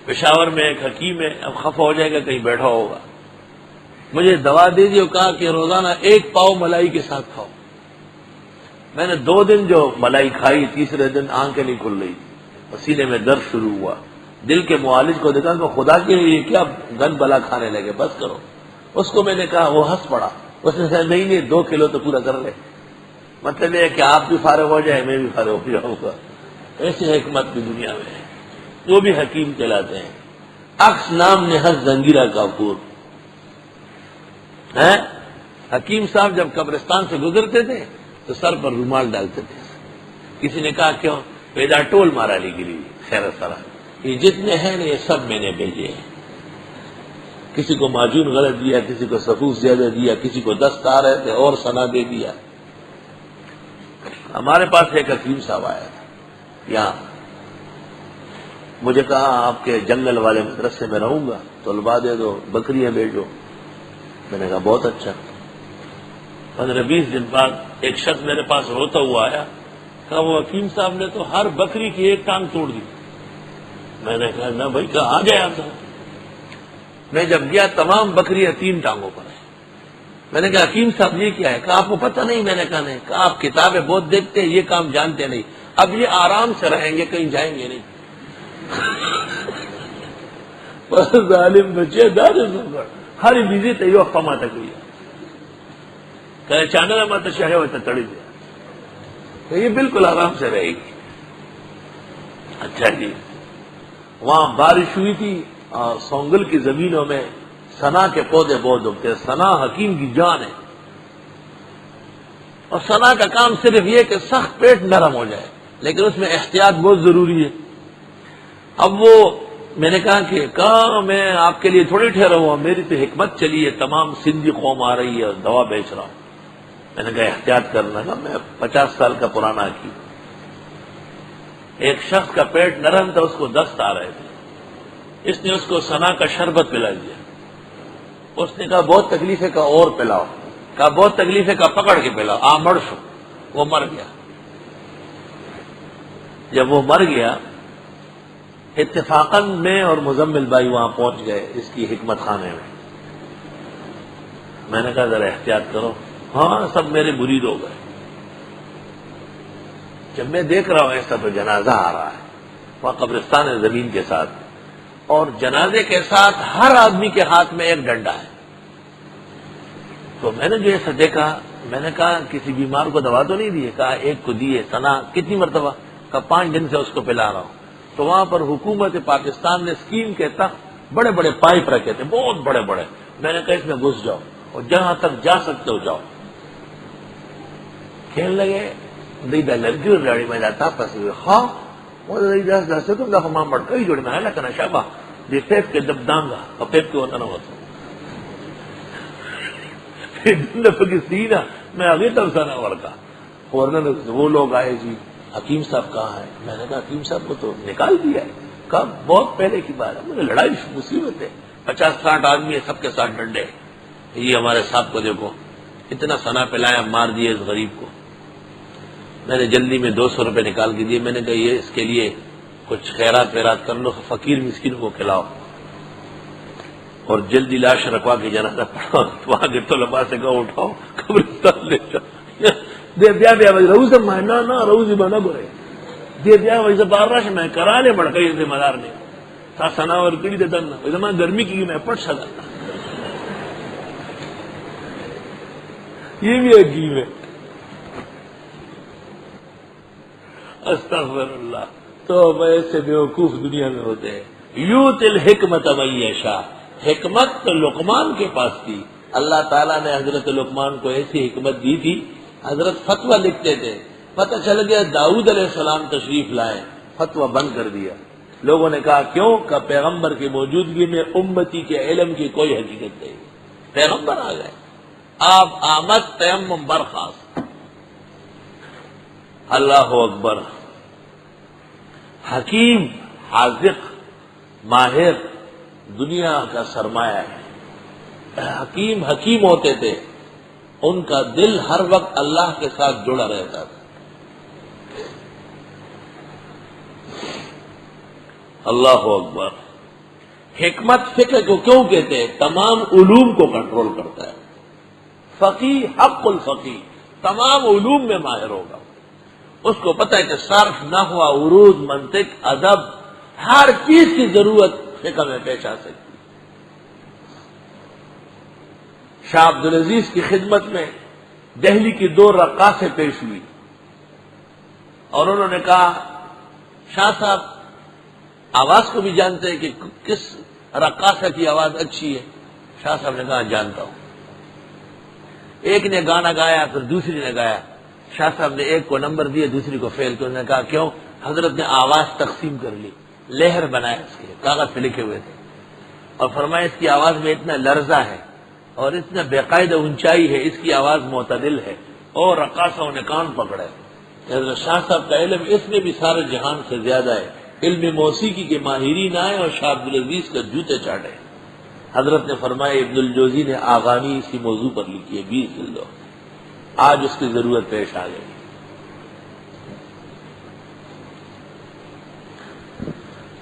پشاور میں ایک حکیم ہے، اب خفا ہو جائے گا، کہیں بیٹھا ہوگا، مجھے دوا دے دی اور کہا کہ روزانہ 1 پاؤ ملائی کے ساتھ کھاؤ۔ میں نے 2 دن جو ملائی کھائی، تیسرے دن آنکھیں نہیں کھل رہی، سینے میں درد شروع ہوا۔ دل کے معالج کو دیکھا کہ خدا کے لیے یہ کیا گند بلا کھانے لگے، بس کرو۔ اس کو میں نے کہا، وہ ہنس پڑا، اس نے کہا نہیں 2 کلو تو پورا کر لے، مطلب یہ ہے کہ آپ بھی فارغ ہو جائے، میں بھی فارغ ہو جاؤں گا۔ ایسی حکمت بھی دنیا میں ہے، وہ بھی حکیم کہلاتے ہیں۔ عکس نام نہاد زنگیرہ کافور ہے۔ حکیم صاحب جب قبرستان سے گزرتے تھے تو سر پر رومال ڈالتے تھے۔ کسی نے کہا کیوں؟ پیدا ٹول مارا لی گری، خیر سرا یہ جتنے ہیں نا یہ سب میں نے بھیجے ہیں۔ کسی کو معجون غلط دیا، کسی کو سفوف زیادہ دیا، کسی کو 10 آ رہے تھے اور سنا دے دیا۔ ہمارے پاس ایک حکیم صاحب آیا تھا یہاں، مجھے کہا آپ کے جنگل والے مدرسے میں رہوں گا، طلباء دے دو، بکریاں بھیجو۔ میں نے کہا بہت اچھا۔ 15-20 دن بعد ایک شخص میرے پاس روتا ہوا آیا، کہا وہ حکیم صاحب نے تو ہر بکری کی 1 ٹانگ توڑ دی۔ میں نے کہا نہ بھائی، کہا آ گیا تھا۔ میں جب گیا تمام بکریاں 3 ٹانگوں پر ہیں۔ میں نے کہا حکیم صاحب یہ کیا ہے؟ کہا آپ کو پتہ نہیں؟ میں نے کہا نہیں۔ کہا آپ کتابیں بہت دیکھتے ہیں، یہ کام جانتے نہیں، اب یہ آرام سے رہیں گے، کہیں جائیں گے نہیں۔ بس ظالم بچے ہر بیزی تے یو فما تک ہوئی کہ چینل میں تو شہر ہوتا تڑی دیا تو یہ بالکل آرام سے رہے گی۔ اچھا جی، وہاں بارش ہوئی تھی اور سونگل کی زمینوں میں سنا کے پودے بہت اگتے ہیں۔ سنا حکیم کی جان ہے، اور سنا کا کام صرف یہ کہ سخت پیٹ نرم ہو جائے، لیکن اس میں احتیاط بہت ضروری ہے۔ اب وہ میں نے کہا کہ میں آپ کے لیے تھوڑی ٹھہرا ہوا، میری تو حکمت چلی ہے، تمام سندھی قوم آ رہی ہے اور دوا بیچ رہا ہوں۔ میں نے کہا احتیاط کرنا نا، میں 50 سال کا پرانا کی۔ ایک شخص کا پیٹ نرم تھا، اس کو 10 آ رہے تھے، اس نے اس کو سنا کا شربت پلا دیا۔ اس نے کہا بہت تکلیف ہے، کا اور پلاؤ۔ کہا بہت تکلیف ہے، کا پکڑ کے پلاؤ، مر شو۔ وہ مر گیا۔ جب وہ مر گیا، اتفاقاً میں اور مزمل بھائی وہاں پہنچ گئے اس کی حکمت خانے میں۔ میں نے کہا ذرا احتیاط کرو۔ ہاں سب میرے مرید ہو گئے۔ جب میں دیکھ رہا ہوں ایسا تو جنازہ آ رہا ہے، وہاں قبرستان ہے زمین کے ساتھ، اور جنازے کے ساتھ ہر آدمی کے ہاتھ میں ایک ڈنڈا ہے۔ تو میں نے جو ایسا دیکھا، میں نے کہا کسی بیمار کو دوا تو نہیں دی؟ کہا ایک کو دیے۔ سنا کتنی مرتبہ؟ کہا 5 دن سے اس کو پلا رہا ہوں۔ تو وہاں پر حکومت پاکستان نے اسکیم کے تحت بڑے بڑے پائپ رکھے تھے، بہت بڑے بڑے۔ میں نے کہا اس میں گھس جاؤ اور جہاں تک جا سکتے ہو جاؤ۔ کھیل لگے دیدہ لڑکی اور گاڑی میں جاتا پس ہاں وہ دس تم دفعہ ماں بڑھ کئی جوڑ میں ہے لکنا شابہ دی پیپ کے دب دانگا اور پیپ کے ہوتا نہ ہوتا دفعہ کی سینہ میں آگے تب سانا ورکا۔ وہ لوگ آئے جی حکیم صاحب کہاں ہے؟ میں نے کہا حکیم صاحب کو تو نکال دیا ہے۔ کہا بہت پہلے کی بات ہے، مجھے لڑائی مصیبت ہے، 50-60 آدمی ہے، سب کے ساتھ ڈنڈے۔ یہ ہمارے صاحب کو دیکھو اتنا سنا پلایا، مار دیے اس غریب کو۔ میں نے جلدی میں 200 روپے نکال کے دیے۔ میں نے کہا یہ اس کے لیے کچھ خیرات ویرات کر لو، فقیر مسکین کو کھلاؤ، اور جلدی لاش رکھوا کے جنازہ پڑھاؤ۔ وہاں کے طلباء سے کہو اٹھاؤ قبرستان لے جاؤ۔ دے بیا بیا روز میں نہ روز بنا گرے دے بیا ویسے بار راش میں کرانے بڑھ گئی ذمہ دار نے تھا سناور کڑی دے دن ویسے میں گرمی کی میں پٹ سکا۔ یہ بھی عجیب ہے۔ استغفر اللہ۔ تو ایسے بیوقوف دنیا میں ہوتے ہیں۔ یوت الحکمت من یشاء، حکمت تو لقمان کے پاس تھی، اللہ تعالیٰ نے حضرت لقمان کو ایسی حکمت دی تھی، حضرت فتویٰ لکھتے تھے، پتہ چل گیا داؤد علیہ السلام تشریف لائے، فتویٰ بند کر دیا۔ لوگوں نے کہا کیوں؟ کہ پیغمبر کی موجودگی میں امتی کے علم کی کوئی حقیقت نہیں، پیغمبر آ گئے، آپ آمد تیمم برخاست۔ اللہ اکبر۔ حکیم، حاذق، ماہر دنیا کا سرمایہ ہے۔ حکیم ہوتے تھے، ان کا دل ہر وقت اللہ کے ساتھ جڑا رہتا تھا۔ اللہ اکبر۔ حکمت فقہ کو کیوں کہتے ہیں؟ تمام علوم کو کنٹرول کرتا ہے. فقیہ حق الفقیہ، تمام علوم میں ماہر ہوگا. اس کو پتہ ہے کہ صرف، نحو، عروض، منطق، ادب، ہر چیز کی ضرورت فقہ میں پیش آ سکتی. شاہ عبدالعزیز کی خدمت میں دہلی کی 2 رقاصیں پیش ہوئی اور انہوں نے کہا شاہ صاحب آواز کو بھی جانتے ہیں کہ کس رقاصہ کی آواز اچھی ہے؟ شاہ صاحب نے کہا جانتا ہوں. ایک نے گانا گایا پھر دوسری نے گایا. شاہ صاحب نے ایک کو نمبر دیے دوسری کو فیل کیا. انہوں نے کہا کیوں؟ حضرت نے آواز تقسیم کر لی، لہر بنایا اس کے، کاغذ پہ لکھے ہوئے تھے، اور فرمایا اس کی آواز میں اتنا لرزہ ہے اور اتنا بے قاعدہ اونچائی ہے، اس کی آواز معتدل ہے. اور رقاصوں نے کان پکڑے. حضرت شاہ صاحب کا علم اس میں بھی سارے جہان سے زیادہ ہے. علم موسیقی کے ماہرین آئے اور شاہ عبدالعزیز کا جوتے چاٹے. حضرت نے فرمایا ابن الجوزی نے آغانی اسی موضوع پر لکھی ہے 20 جلدوں. آج اس کی ضرورت پیش آ گئی.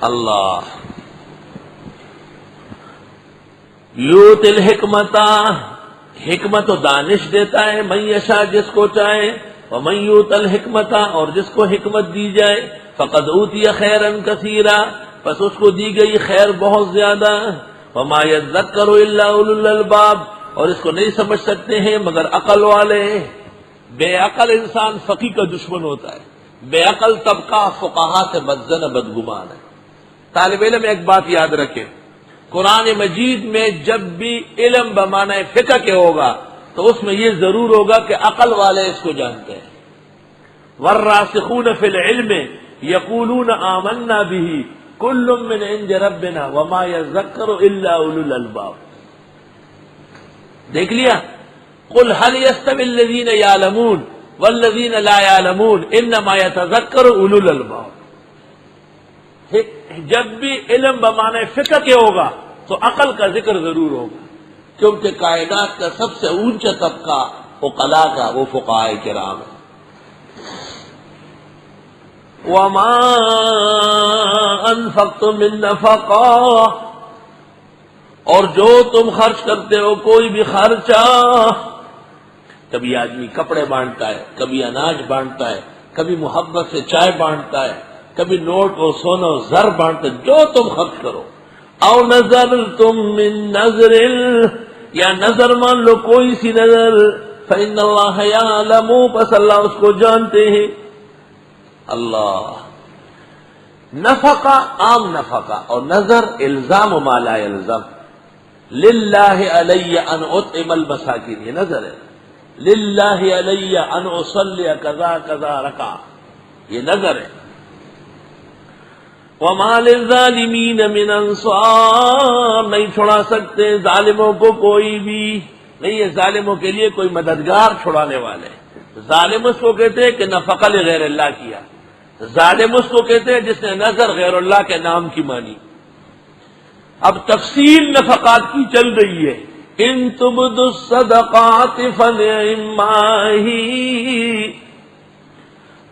اللہ یوت الحکمت، حکمت و دانش دیتا ہے من یشاء، جس کو چاہے، ومن یوت الحکمت، اور جس کو حکمت دی جائے، فقد اوتی خیرا کثیرا، پس اس کو دی گئی خیر بہت زیادہ. وما یذکر الا اولو الالباب، اور اس کو نہیں سمجھ سکتے ہیں مگر عقل والے. بے عقل انسان فقیہ کا دشمن ہوتا ہے. بے عقل طبقہ فقہا سے بدظن بدگمان ہے. طالب علم ایک بات یاد رکھے، قرآن مجید میں جب بھی علم بمعنی فقہ کے ہوگا تو اس میں یہ ضرور ہوگا کہ عقل والے اس کو جانتے ہیں. والراسخون فی العلم یقولون آمنا به کل من عند ربنا وما یذکر الا اولو الالباب. دیکھ لیا، قل هل يستوي الذين يعلمون والذين لا يعلمون انما يتذكر اولو الالباب. جب بھی علم بمعنی فقہ کے ہوگا تو عقل کا ذکر ضرور ہوگا، کیونکہ کائنات کا سب سے اونچا طبقہ عقلاء کا وہ فقہاء کرام ہے. وما انفقتم من نفقہ، اور جو تم خرچ کرتے ہو کوئی بھی خرچہ، کبھی آدمی کپڑے بانٹتا ہے، کبھی اناج بانٹتا ہے، کبھی محبت سے چائے بانٹتا ہے، کبھی نوٹ و سونا و زر بانٹتا ہے، جو تم خرچ کرو. او نظر تم من نظر، یا نظر مان لو کوئی سی نظر، فإن اللہ یعلم، پس اللہ اس کو جانتے ہیں. اللہ نفقہ عام نفقہ، اور نظر الزام ما لا یلزم. للہ علی ان اطعم المساکین، یہ نظر ہے. للہ علی ان اصلی کذا کذا رکعہ، یہ نظر ہے. وما للظالمین من انصار، نہیں چھڑا سکتے ظالموں کو کوئی بھی، نہیں ہے ظالموں کے لیے کوئی مددگار چھڑانے والے. ظالم اس کو کہتے ہیں کہ نفقہ لغیر اللہ کیا، ظالم اس کو کہتے ہیں جس نے نظر غیر اللہ کے نام کی مانی. اب تفصیل نفقات کی چل رہی ہے. ان تبدوا الصدقات فنعما ہی،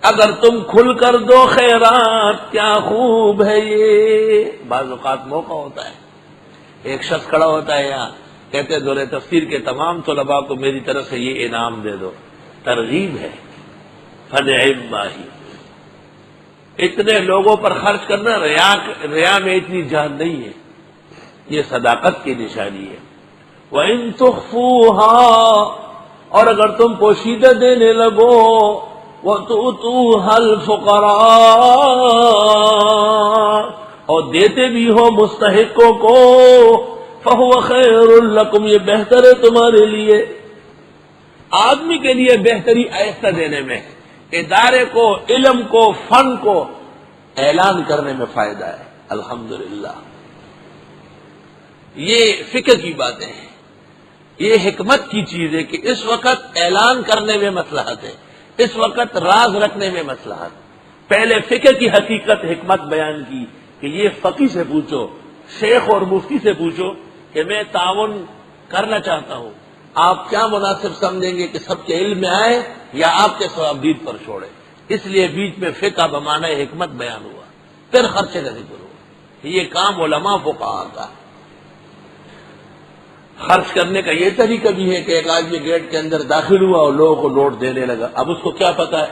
اگر تم کھل کر دو خیرات کیا خوب ہے یہ. بعض اوقات موقع ہوتا ہے، ایک شخص کھڑا ہوتا ہے یہاں، کہتے دورہ تفسیر کے تمام طلباء کو میری طرف سے یہ انعام دے دو. ترغیب ہے، فنعما ہی. اتنے لوگوں پر خرچ کرنا ریا میں اتنی جان نہیں ہے، یہ صداقت کی نشانی ہے. وَإِن تُخْفُوهَا، اور اگر تم پوشیدہ دینے لگو، وَتُؤْتُوهَا الْفُقَرَاءَ، اور دیتے بھی ہو مستحقوں کو، فَهُوَ خَيْرٌ لَكُمْ، یہ بہتر ہے تمہارے لیے. آدمی کے لیے بہتری ایسا دینے میں، ادارے کو، علم کو، فن کو اعلان کرنے میں فائدہ ہے. الحمدللہ یہ فکر کی باتیں ہیں، یہ حکمت کی چیز ہے کہ اس وقت اعلان کرنے میں مصلحت ہے، اس وقت راز رکھنے میں مصلحت. پہلے فکر کی حقیقت حکمت بیان کی کہ یہ فقی سے پوچھو، شیخ اور مفتی سے پوچھو کہ میں تعاون کرنا چاہتا ہوں، آپ کیا مناسب سمجھیں گے کہ سب کے علم میں آئے یا آپ کے ثوابدید پر چھوڑے. اس لیے بیچ میں فقہ بمعنی حکمت بیان ہوا، پھر خرچے کا ذکر ہوا. یہ کام علماء فقہاء کا ہے۔ خرچ کرنے کا یہ طریقہ بھی ہے کہ ایک آدمی گیٹ کے اندر داخل ہوا اور لوگوں کو نوٹ دینے لگا، اب اس کو کیا پتا ہے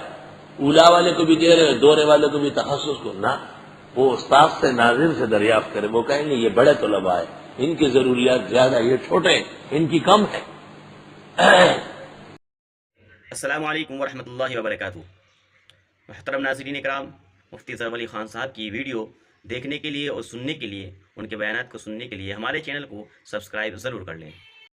اولا والے کو بھی دے رہے دورے والے کو بھی تخصص کو نہ، وہ استاد سے ناظر سے دریافت کرے، وہ کہیں گے یہ بڑے طلباء ہیں، ان کی ضروریات زیادہ، یہ چھوٹے ان کی کم ہے۔ السلام علیکم ورحمۃ اللہ وبرکاتہ۔ محترم ناظرین اکرام، مفتی ظفر علی خان صاحب کی ویڈیو دیکھنے کے لیے اور سننے کے لیے، ان کے بیانات کو سننے کے لیے ہمارے چینل کو سبسکرائب ضرور کر لیں۔